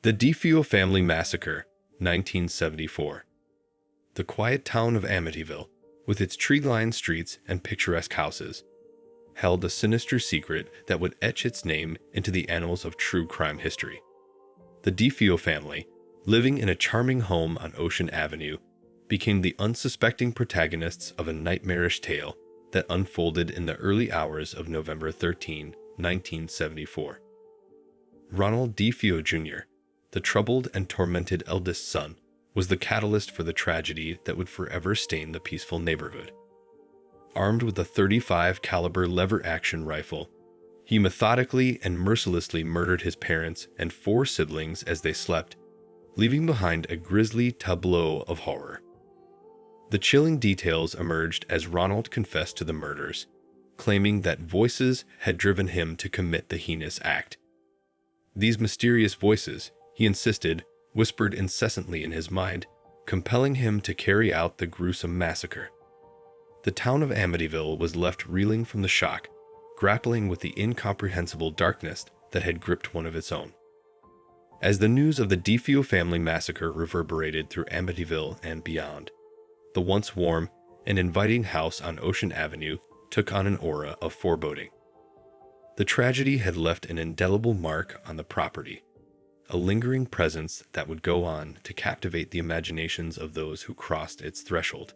The DeFeo Family Massacre, 1974. The quiet town of Amityville, with its tree-lined streets and picturesque houses, held a sinister secret that would etch its name into the annals of true crime history. The DeFeo family, living in a charming home on Ocean Avenue, became the unsuspecting protagonists of a nightmarish tale that unfolded in the early hours of November 13, 1974. Ronald DeFeo Jr., the troubled and tormented eldest son, was the catalyst for the tragedy that would forever stain the peaceful neighborhood. Armed with a .35 caliber lever-action rifle, he methodically and mercilessly murdered his parents and 4 siblings as they slept, leaving behind a grisly tableau of horror. The chilling details emerged as Ronald confessed to the murders, claiming that voices had driven him to commit the heinous act. These mysterious voices, he insisted, whispered incessantly in his mind, compelling him to carry out the gruesome massacre. The town of Amityville was left reeling from the shock, grappling with the incomprehensible darkness that had gripped one of its own. As the news of the DeFeo family massacre reverberated through Amityville and beyond, the once warm and inviting house on Ocean Avenue took on an aura of foreboding. The tragedy had left an indelible mark on the property, a lingering presence that would go on to captivate the imaginations of those who crossed its threshold.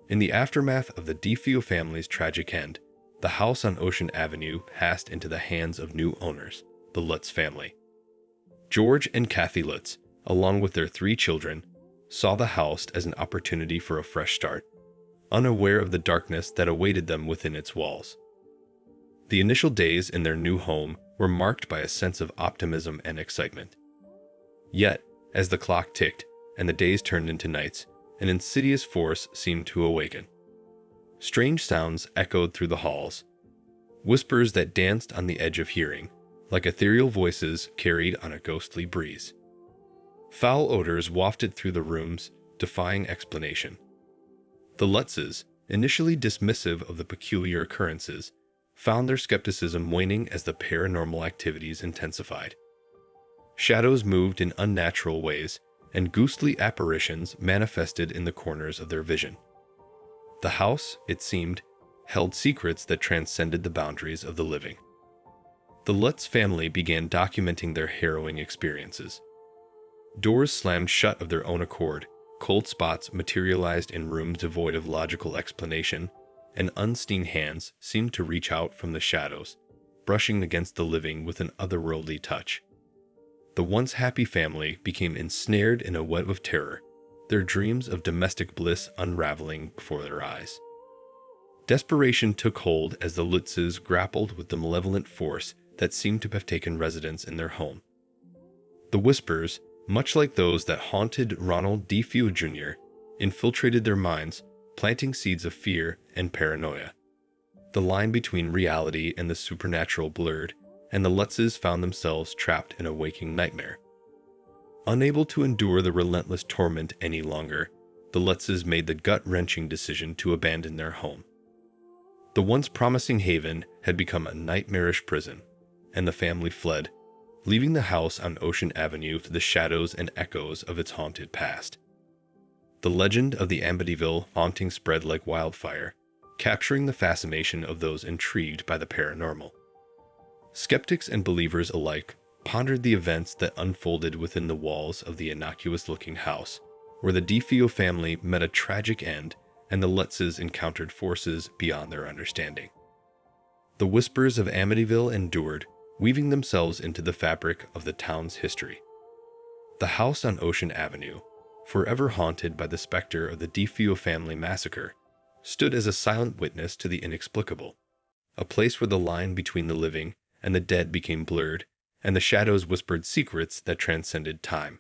In the aftermath of the DeFeo family's tragic end, the house on Ocean Avenue passed into the hands of new owners, the Lutz family. George and Kathy Lutz, along with their 3 children, saw the house as an opportunity for a fresh start, unaware of the darkness that awaited them within its walls. The initial days in their new home were marked by a sense of optimism and excitement. Yet, as the clock ticked and the days turned into nights, an insidious force seemed to awaken. Strange sounds echoed through the halls, whispers that danced on the edge of hearing, like ethereal voices carried on a ghostly breeze. Foul odors wafted through the rooms, defying explanation. The Lutzes, initially dismissive of the peculiar occurrences, found their skepticism waning as the paranormal activities intensified. Shadows moved in unnatural ways, and ghostly apparitions manifested in the corners of their vision. The house, it seemed, held secrets that transcended the boundaries of the living. The Lutz family began documenting their harrowing experiences. Doors slammed shut of their own accord, cold spots materialized in rooms devoid of logical explanation, and unseen hands seemed to reach out from the shadows, brushing against the living with an otherworldly touch. The once happy family became ensnared in a web of terror, their dreams of domestic bliss unraveling before their eyes. Desperation took hold as the Lutzes grappled with the malevolent force that seemed to have taken residence in their home. The whispers, much like those that haunted Ronald DeFeo Jr., infiltrated their minds, planting seeds of fear and paranoia. The line between reality and the supernatural blurred, and the Lutzes found themselves trapped in a waking nightmare. Unable to endure the relentless torment any longer, the Lutzes made the gut-wrenching decision to abandon their home. The once promising haven had become a nightmarish prison, and the family fled, leaving the house on Ocean Avenue to the shadows and echoes of its haunted past. The legend of the Amityville haunting spread like wildfire, capturing the fascination of those intrigued by the paranormal. Skeptics and believers alike pondered the events that unfolded within the walls of the innocuous-looking house, where the DeFeo family met a tragic end and the Lutzes encountered forces beyond their understanding. The whispers of Amityville endured, weaving themselves into the fabric of the town's history. The house on Ocean Avenue, forever haunted by the specter of the DeFeo family massacre, stood as a silent witness to the inexplicable, a place where the line between the living and the dead became blurred, and the shadows whispered secrets that transcended time.